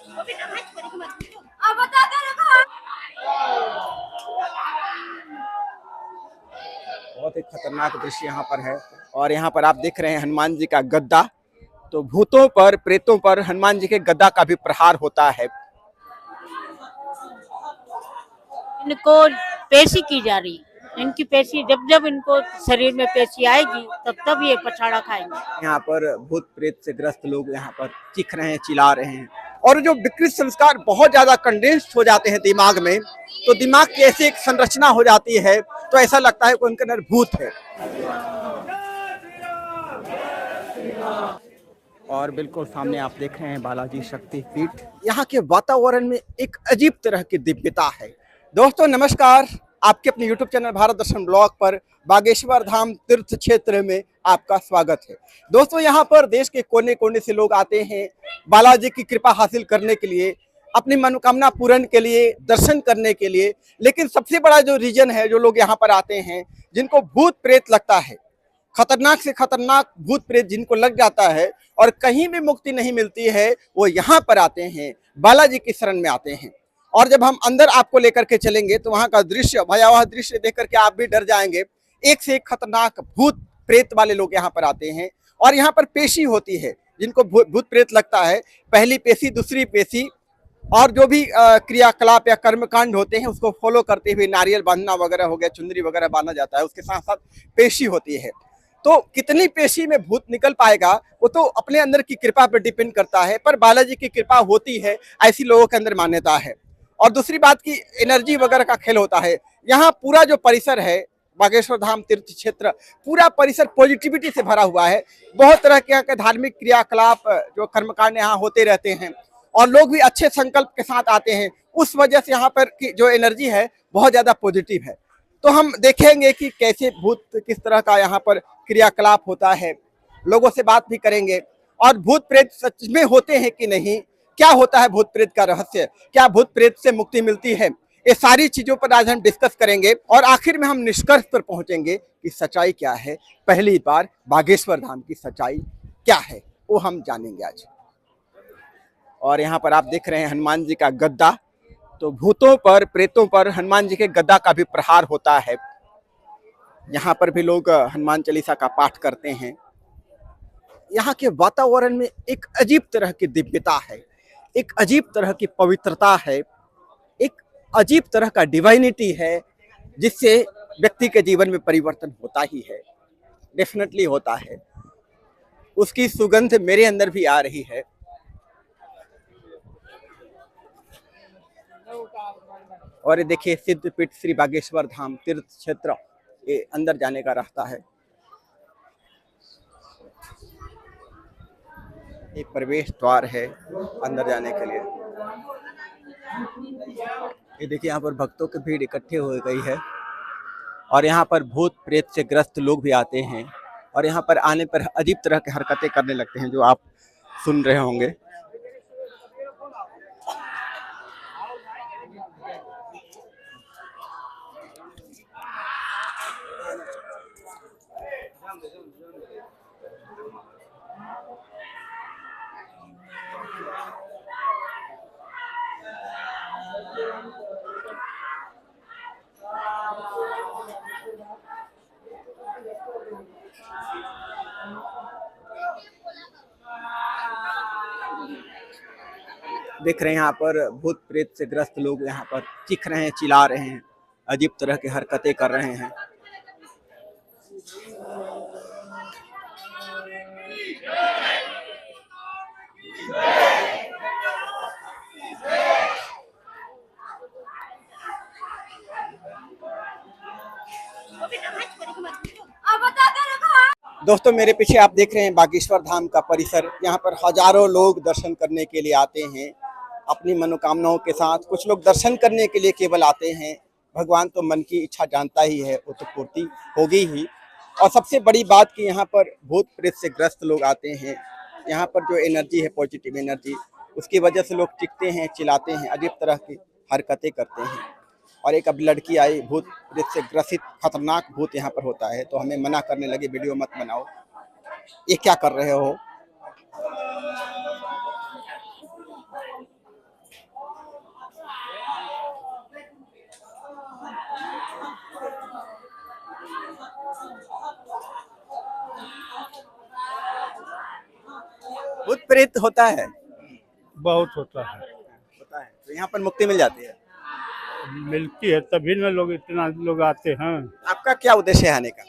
बहुत ही खतरनाक दृश्य यहाँ पर है। और यहाँ पर आप देख रहे हैं हनुमान जी का गद्दा। तो भूतों पर, प्रेतों पर हनुमान जी के गद्दा का भी प्रहार होता है। इनको पेशी की जा रही, इनकी पेशी जब जब इनको शरीर में पेशी आएगी तब तब ये पछाड़ा खाएंगे। यहाँ पर भूत प्रेत से ग्रस्त लोग यहाँ पर चीख रहे हैं, चिल्ला रहे हैं। और जो विकृत संस्कार बहुत ज्यादा कंडेंस्ड हो जाते हैं दिमाग में, तो दिमाग की ऐसी एक संरचना हो जाती है, तो ऐसा लगता है कि उनके अंदर भूत है। और बिल्कुल सामने आप देख रहे हैं बालाजी शक्तिपीठ। यहाँ के वातावरण में एक अजीब तरह की दिव्यता है। दोस्तों नमस्कार, आपके अपने YouTube चैनल भारत दर्शन ब्लॉग पर बागेश्वर धाम तीर्थ क्षेत्र में आपका स्वागत है। दोस्तों यहाँ पर देश के कोने कोने से लोग आते हैं बालाजी की कृपा हासिल करने के लिए, अपनी मनोकामना पूर्ण के लिए, दर्शन करने के लिए। लेकिन सबसे बड़ा जो रीजन है, जो लोग यहाँ पर आते हैं जिनको भूत प्रेत लगता है, खतरनाक से खतरनाक भूत प्रेत जिनको लग जाता है और कहीं भी मुक्ति नहीं मिलती है, वो यहाँ पर आते हैं, बालाजी की शरण में आते हैं। और जब हम अंदर आपको लेकर के चलेंगे तो वहाँ का दृश्य, भयावह दृश्य देख करके आप भी डर जाएंगे। एक से एक खतरनाक भूत प्रेत वाले लोग यहाँ पर आते हैं और यहाँ पर पेशी होती है। जिनको भूत प्रेत लगता है, पहली पेशी, दूसरी पेशी, और जो भी क्रियाकलाप या कर्मकांड होते हैं उसको फॉलो करते हुए नारियल बांधना वगैरह हो गया, चुंदरी वगैरह बांधा जाता है, उसके साथ साथ पेशी होती है। तो कितनी पेशी में भूत निकल पाएगा वो तो अपने अंदर की कृपा पर डिपेंड करता है, पर बालाजी की कृपा होती है, ऐसी लोगों के अंदर मान्यता है। और दूसरी बात की एनर्जी वगैरह का खेल होता है। यहाँ पूरा जो परिसर है बागेश्वर धाम तीर्थ क्षेत्र, पूरा परिसर पॉजिटिविटी से भरा हुआ है। बहुत तरह के यहाँ के धार्मिक क्रियाकलाप, जो कर्मकांड यहाँ होते रहते हैं और लोग भी अच्छे संकल्प के साथ आते हैं। उस वजह से यहाँ पर की जो एनर्जी है बहुत ज्यादा पॉजिटिव है। तो हम देखेंगे कि कैसे भूत, किस तरह का यहाँ पर क्रियाकलाप होता है, लोगों से बात भी करेंगे। और भूत प्रेत सच में होते हैं कि नहीं, क्या होता है भूत प्रेत का रहस्य, क्या भूत प्रेत से मुक्ति मिलती है, ये सारी चीजों पर आज हम डिस्कस करेंगे और आखिर में हम निष्कर्ष पर पहुंचेंगे कि सच्चाई क्या है। पहली बार बागेश्वर धाम की सच्चाई क्या है वो हम जानेंगे आज। और यहाँ पर आप देख रहे हैं हनुमान जी का गद्दा। तो भूतों पर, प्रेतों पर हनुमान जी के गद्दा का भी प्रहार होता है। यहाँ पर भी लोग हनुमान चालीसा का पाठ करते हैं। यहाँ के वातावरण में एक अजीब तरह की दिव्यता है, एक अजीब तरह की पवित्रता है, एक अजीब तरह का डिवाइनिटी है, जिससे व्यक्ति के जीवन में परिवर्तन होता ही है, डेफिनेटली होता है। उसकी सुगंध मेरे अंदर भी आ रही है। और ये देखिए सिद्धपीठ श्री बागेश्वर धाम तीर्थ क्षेत्र, ये अंदर जाने का रास्ता है। एक प्रवेश द्वार है अंदर जाने के लिए। ये देखिए यहाँ पर भक्तों की भीड़ इकट्ठे हो गई है और यहाँ पर भूत प्रेत से ग्रस्त लोग भी आते हैं और यहाँ पर आने पर अजीब तरह की हरकतें करने लगते हैं, जो आप सुन रहे होंगे। देख रहे हैं यहाँ पर भूत प्रेत से ग्रस्त लोग यहाँ पर चीख रहे हैं, चिल्ला रहे हैं, अजीब तरह की हरकतें कर रहे हैं। दोस्तों मेरे पीछे आप देख रहे हैं बागेश्वर धाम का परिसर। यहाँ पर हजारों लोग दर्शन करने के लिए आते हैं अपनी मनोकामनाओं के साथ। कुछ लोग दर्शन करने के लिए केवल आते हैं, भगवान तो मन की इच्छा जानता ही है, वो तो पूर्ति होगी ही। और सबसे बड़ी बात कि यहाँ पर भूत प्रेत से ग्रस्त लोग आते हैं। यहाँ पर जो एनर्जी है, पॉजिटिव एनर्जी, उसकी वजह से लोग चिखते हैं, चिल्लाते हैं, अजीब तरह की हरकतें करते हैं। और एक अब लड़की आई, भूत प्रेत से ग्रसित खतरनाक भूत यहाँ पर होता है, तो हमें मना करने लगे, वीडियो मत बनाओ, ये क्या कर रहे हो। प्रेत होता है? बहुत होता है। होता है, तो यहाँ पर मुक्ति मिल जाती है। मिलती है तभी ना लोग इतना लोग आते हैं। आपका क्या उद्देश्य है आने का?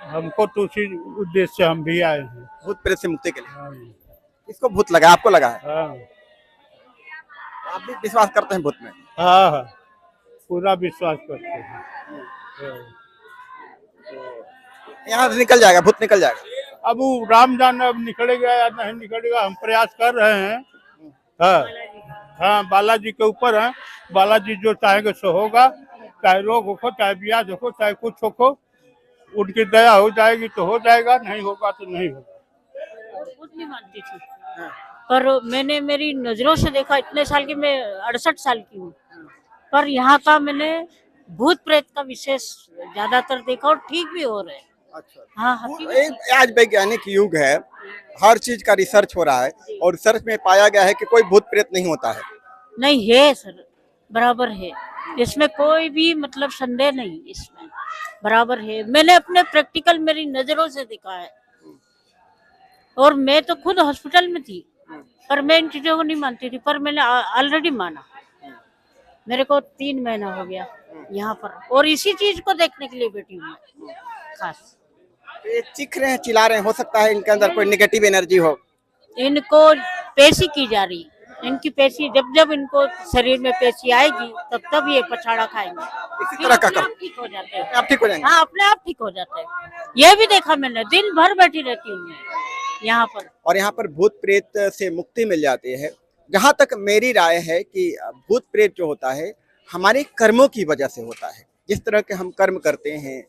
हमको तो उसी उद्देश्य से हम भी आए हैं। भूत प्रेत से मुक्ति के लिए। हाँ। किसको भूत लगा? आपको लगा है? हाँ आप भी विश्वास करते हैं भूत में? हाँ हाँ, पूरा विश्वास करते हैं। हाँ। यहाँ से निकल जाएगा, भूत निकल जाएगा। अब वो राम जाने अब निकलेगा या नहीं निकलेगा, हम प्रयास कर रहे हैं। हाँ हाँ, बालाजी के ऊपर है। बालाजी जो चाहेंगे सो होगा, चाहे रोग हो, चाहे ब्याज हो, चाहे कुछ हो, उनकी दया हो जाएगी तो हो जाएगा, नहीं होगा तो नहीं होगा। खुद नहीं मानती थी, पर मैंने मेरी नजरों से देखा। इतने साल की, मैं 68 साल की हूँ, पर यहाँ का मैंने भूत प्रेत का विशेष ज्यादातर देखा और ठीक भी हो रहे हैं। अच्छा। हाँ हकीकत आज वैज्ञानिक युग है, हर चीज का रिसर्च हो रहा है और रिसर्च में पाया गया है कि कोई भूत प्रेत नहीं होता है। नहीं है सर, बराबर है, इसमें कोई भी मतलब संदेह नहीं, इसमें बराबर है। मैंने अपने प्रैक्टिकल मेरी नजरों से देखा है, और मैं तो खुद हॉस्पिटल में थी, पर मैं इन चीजों को नहीं मानती थी, पर मैंने ऑलरेडी माना। मेरे को 3 महीना हो गया यहाँ पर, और इसी चीज को देखने के लिए बैठी हूँ मैं खास। ये चीख रहे हैं, चिल्ला रहे हैं, हो सकता है इनके अंदर कोई नेगेटिव एनर्जी हो। इनको पेशी की जा रही, इनकी पेशी जब जब इनको शरीर में पेशी आएगी तब तब ये पछाड़ा खाएंगे। इसी तरह का अपने कर आप ठीक हो जाते हैं। आप ठीक हो जाएंगे। हाँ, अपने आप ठीक हो जाते हैं। ये भी देखा मैंने, दिन भर बैठी रहती हूँ मैं यहाँ पर। और यहाँ पर भूत प्रेत से मुक्ति मिल जाती है। जहाँ तक मेरी राय है कि भूत प्रेत जो होता है हमारे कर्मों की वजह से होता है। जिस तरह के हम कर्म करते हैं,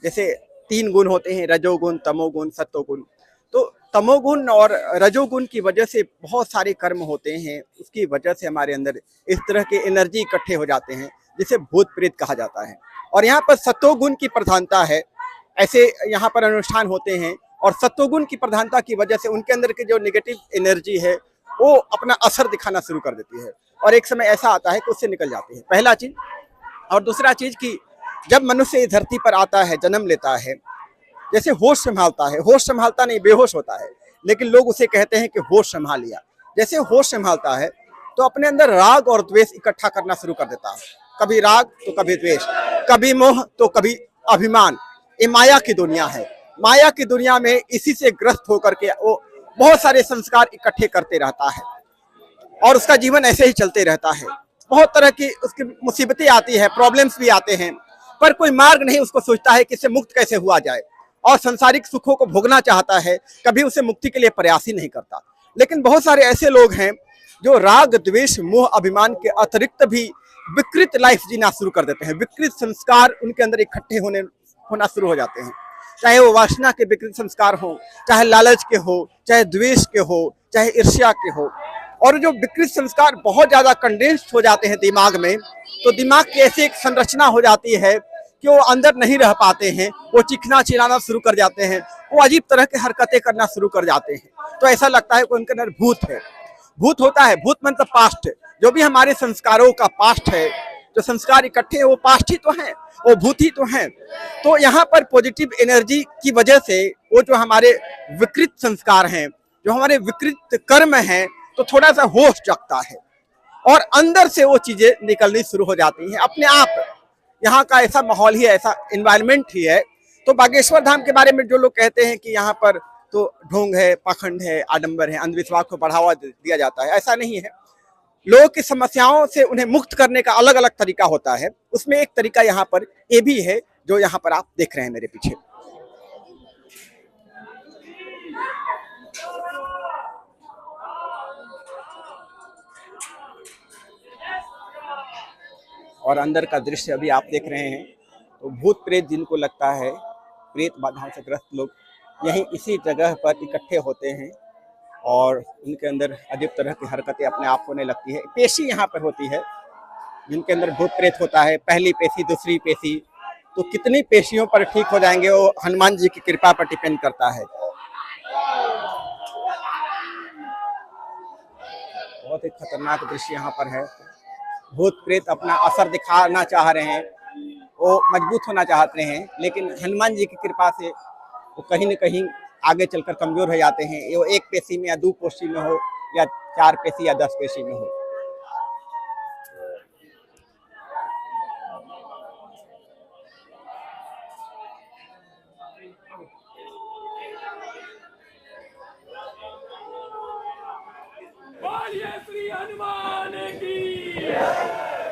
जैसे 3 गुण होते हैं, रजोगुण, तमोगुण, सत्वगुण। तो तमोगुण और रजोगुण की वजह से बहुत सारे कर्म होते हैं, उसकी वजह से हमारे अंदर इस तरह के एनर्जी इकट्ठे हो जाते हैं जिसे भूत प्रेत कहा जाता है। और यहाँ पर सत्वगुण की प्रधानता है, ऐसे यहाँ पर अनुष्ठान होते हैं और सत्वगुण की प्रधानता की वजह से उनके अंदर की जो नेगेटिव एनर्जी है वो अपना असर दिखाना शुरू कर देती है और एक समय ऐसा आता है कि उससे निकल जाती है। पहला चीज। और दूसरा चीज कि जब मनुष्य इस धरती पर आता है, जन्म लेता है, जैसे होश संभालता है, होश संभालता नहीं, बेहोश होता है, लेकिन लोग उसे कहते हैं कि होश संभाल लिया। जैसे होश संभालता है तो अपने अंदर राग और द्वेष इकट्ठा करना शुरू कर देता है। कभी राग तो कभी द्वेष, कभी मोह तो कभी अभिमान। ये माया की दुनिया है। माया की दुनिया में इसी से ग्रस्त होकर के वो बहुत सारे संस्कार इकट्ठे करते रहता है और उसका जीवन ऐसे ही चलते रहता है। बहुत तरह की उसकी मुसीबतें आती है, प्रॉब्लम्स भी आते हैं, पर कोई मार्ग नहीं उसको सोचता है कि इससे मुक्त कैसे हुआ जाए और सांसारिक सुखों को भोगना चाहता है, कभी उसे मुक्ति के लिए प्रयास ही नहीं करता। लेकिन बहुत सारे ऐसे लोग हैं जो राग, द्वेष, मोह, अभिमान के अतिरिक्त भी विकृत लाइफ जीना शुरू कर देते हैं। विकृत संस्कार उनके अंदर इकट्ठे होना शुरू हो जाते हैं, चाहे वो वासना के विकृत संस्कार हो, चाहे लालच के हो, चाहे द्वेष के हो, चाहे ईर्ष्या के हो। और जो विकृत संस्कार बहुत ज्यादा कंडेंस्ड हो जाते हैं दिमाग में, तो दिमाग की ऐसी एक संरचना हो जाती है कि वो अंदर नहीं रह पाते हैं, वो चीखना चिल्लाना शुरू कर जाते हैं, वो अजीब तरह की हरकतें करना शुरू कर जाते हैं। तो ऐसा लगता है कि उनके अंदर भूत है। भूत होता है, भूत मतलब पास्ट, जो भी हमारे संस्कारों का पास्ट है, जो संस्कार इकट्ठे हैं वो पास्ट ही तो हैं, वो भूत ही तो हैं। तो यहाँ पर पॉजिटिव एनर्जी की वजह से वो जो हमारे विकृत संस्कार हैं, जो हमारे विकृत कर्म हैं, तो थोड़ा सा होश जगता है और अंदर से वो चीजें निकलनी शुरू हो जाती हैं अपने आप। यहाँ का ऐसा माहौल ही, ऐसा एनवायरनमेंट ही है। तो बागेश्वर धाम के बारे में जो लोग कहते हैं कि यहाँ पर तो ढोंग है, पाखंड है, आडंबर है, अंधविश्वास को बढ़ावा दिया जाता है, ऐसा नहीं है। लोगों की समस्याओं से उन्हें मुक्त करने का अलग अलग तरीका होता है। उसमें एक तरीका यहाँ पर ये भी है जो यहाँ पर आप देख रहे हैं मेरे पीछे। और अंदर का दृश्य अभी आप देख रहे हैं। तो भूत प्रेत जिनको लगता है, प्रेत बाधाओं से ग्रस्त लोग यहीं इसी जगह पर इकट्ठे होते हैं और उनके अंदर अजीब तरह की हरकतें अपने आप होने लगती है। पेशी यहाँ पर होती है जिनके अंदर भूत प्रेत होता है, पहली पेशी, दूसरी पेशी। तो कितनी पेशियों पर ठीक हो जाएंगे वो हनुमान जी की कृपा पर डिपेंड करता है। बहुत ही खतरनाक दृश्य यहाँ पर है। भूत प्रेत अपना असर दिखाना चाह रहे हैं, वो मजबूत होना चाहते हैं, लेकिन हनुमान जी की कृपा से वो कहीं न कहीं आगे चलकर कमजोर हो जाते हैं, ये वो 1 पेशी में या 2 पेशी में हो या 4 पेशी या 10 पेशी में हो। बोलिए श्री हनुमान की,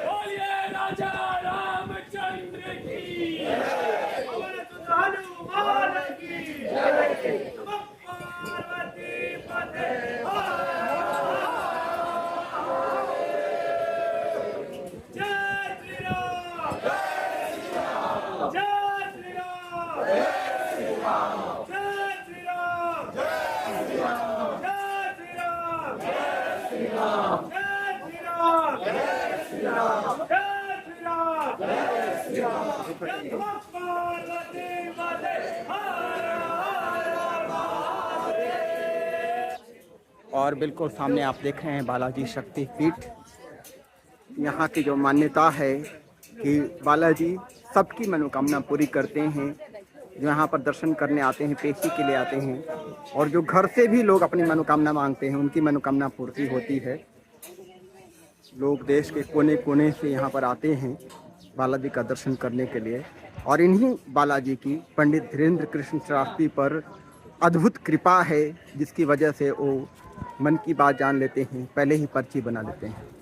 बोलिए राजा रामचंद्र की, पवन सुत हनुमान की, नमः पार्वती पते। जय श्री राम, जय श्री राम, जय श्री राम, जय श्री राम, जय श्री राम, जय श्री राम, जय श्री राम, जय श्री राम, जय श्री राम, जय श्री राम, जय श्री राम, जय श्री राम, नमः पार्वती पते। हर हर महादेव। और बिल्कुल सामने आप देख रहे हैं बालाजी शक्तिपीठ। यहाँ की जो मान्यता है कि बालाजी सबकी मनोकामना पूरी करते हैं। जो यहाँ पर दर्शन करने आते हैं, पेशी के लिए आते हैं, और जो घर से भी लोग अपनी मनोकामना मांगते हैं, उनकी मनोकामना पूर्ति होती है। लोग देश के कोने कोने से यहाँ पर आते हैं बालाजी का दर्शन करने के लिए, और इन्हीं बालाजी की पंडित धीरेन्द्र कृष्ण शास्त्री पर अद्भुत कृपा है, जिसकी वजह से वो मन की बात जान लेते हैं, पहले ही पर्ची बना लेते हैं।